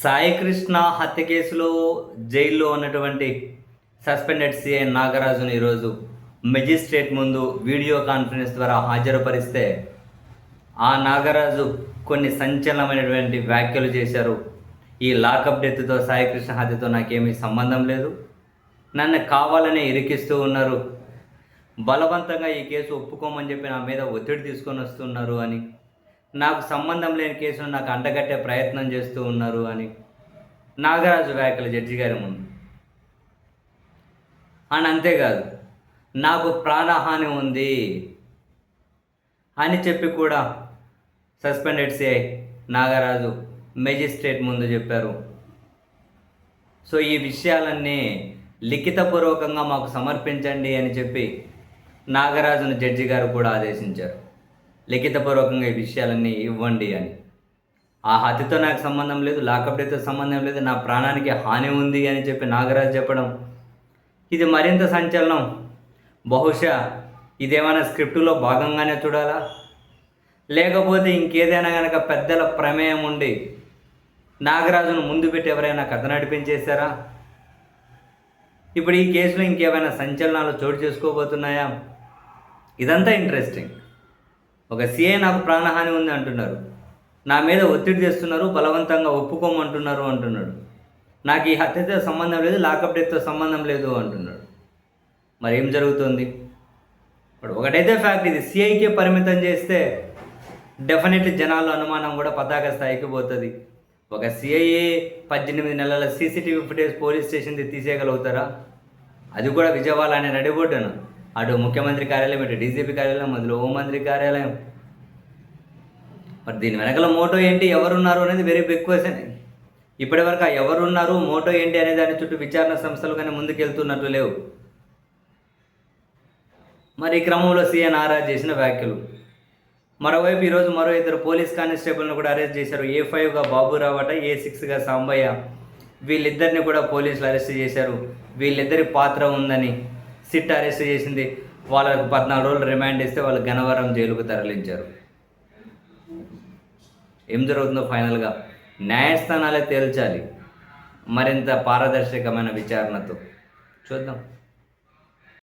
సాయికృష్ణ హత్య కేసులో జైల్లో ఉన్నటువంటి సస్పెండెడ్ సిఐ నాగరాజును ఈరోజు మెజిస్ట్రేట్ ముందు వీడియో కాన్ఫరెన్స్ ద్వారా హాజరుపరిస్తే ఆ నాగరాజు కొన్ని సంచలనమైనటువంటి వ్యాఖ్యలు చేశారు. ఈ లాకప్ డెత్తో సాయికృష్ణ హత్యతో నాకేమీ సంబంధం లేదు, నన్ను కావాలనే ఇరికిస్తూ ఉన్నారు, బలవంతంగా ఈ కేసు ఒప్పుకోమని చెప్పి నా మీద ఒత్తిడి తీసుకొని వస్తున్నారు అని, నాకు సంబంధం లేని కేసును నాకు అంటగట్టే ప్రయత్నం చేస్తూ ఉన్నారు అని నాగరాజు వ్యాఖ్యలు జడ్జి గారి ముందు. అని అంతేకాదు, నాకు ప్రాణహాని ఉంది అని చెప్పి కూడా సస్పెండెడ్ సిఐ నాగరాజు మెజిస్ట్రేట్ ముందు చెప్పారు. సో ఈ విషయాలన్నీ లిఖితపూర్వకంగా మాకు సమర్పించండి అని చెప్పి నాగరాజును జడ్జి గారు కూడా ఆదేశించారు. లిఖితపూర్వకంగా ఈ విషయాలన్నీ ఇవ్వండి అని. ఆ హత్యతో నాకు సంబంధం లేదు, లాకప్ డెత్తో సంబంధం లేదు, నా ప్రాణానికి హాని ఉంది అని చెప్పి నాగరాజు చెప్పడం ఇది మరింత సంచలనం. బహుశా ఇదేమైనా స్క్రిప్టులో భాగంగానే చూడాలా, లేకపోతే ఇంకేదైనా కనుక పెద్దల ప్రమేయం ఉండి నాగరాజును ముందు పెట్టి ఎవరైనా కథ నడిపించేశారా? ఇప్పుడు ఈ కేసులో ఇంకేమైనా సంచలనాలు చోటు చేసుకోబోతున్నాయా? ఇదంతా ఇంట్రెస్టింగ్. ఒక సిఐ నాకు ప్రాణహాని ఉంది అంటున్నారు, నా మీద ఒత్తిడి చేస్తున్నారు, బలవంతంగా ఒప్పుకోమంటున్నారు అంటున్నాడు. నాకు ఈ హత్యతో సంబంధం లేదు, లాకప్ డెత్తో సంబంధం లేదు అంటున్నాడు. మరి ఏం జరుగుతుంది? ఇప్పుడు ఒకటైతే ఫ్యాక్ట్, ఇది సిఐకే పరిమితం చేస్తే డెఫినెట్లీ జనాల్లో అనుమానం కూడా పతాక స్థాయికి పోతుంది. ఒక సిఐ 18 నెలల సీసీటీవీ ఫుటేజ్ పోలీస్ స్టేషన్ది తీసేయగలుగుతారా? అది కూడా విజయవాడ అనే నడిబొడ్డును, అటు ముఖ్యమంత్రి కార్యాలయం, ఇటు డీజీపీ కార్యాలయం, అందులో హోంమంత్రి కార్యాలయం. మరి దీని వెనకల మోటో ఏంటి, ఎవరున్నారు అనేది వెరీ బిగ్ క్వశ్చన్. ఇప్పటివరకు ఆ ఎవరున్నారు, మోటో ఏంటి అనే దాని చుట్టూ విచారణ సంస్థలు కానీ ముందుకెళ్తున్నట్లు లేవు. మరి ఈ క్రమంలో సీఎం నారాజ్ చేసిన వ్యాఖ్యలు. మరోవైపు ఈరోజు మరో 2 పోలీస్ కానిస్టేబుల్ను కూడా అరెస్ట్ చేశారు. A5గా బాబురావు అట, A6గా సాంబయ్య. వీళ్ళిద్దరిని కూడా పోలీసులు అరెస్ట్ చేశారు. వీళ్ళిద్దరి పాత్ర ఉందని సిట్ అరెస్ట్ చేసింది. వాళ్ళకు 14 రోజులు రిమాండ్ ఇస్తే వాళ్ళు గన్నవరం జైలుకు తరలించారు. ఏం జరుగుతుందో ఫైనల్గా న్యాయస్థానాలే తేల్చాలి, మరింత పారదర్శకమైన విచారణతో చూద్దాం.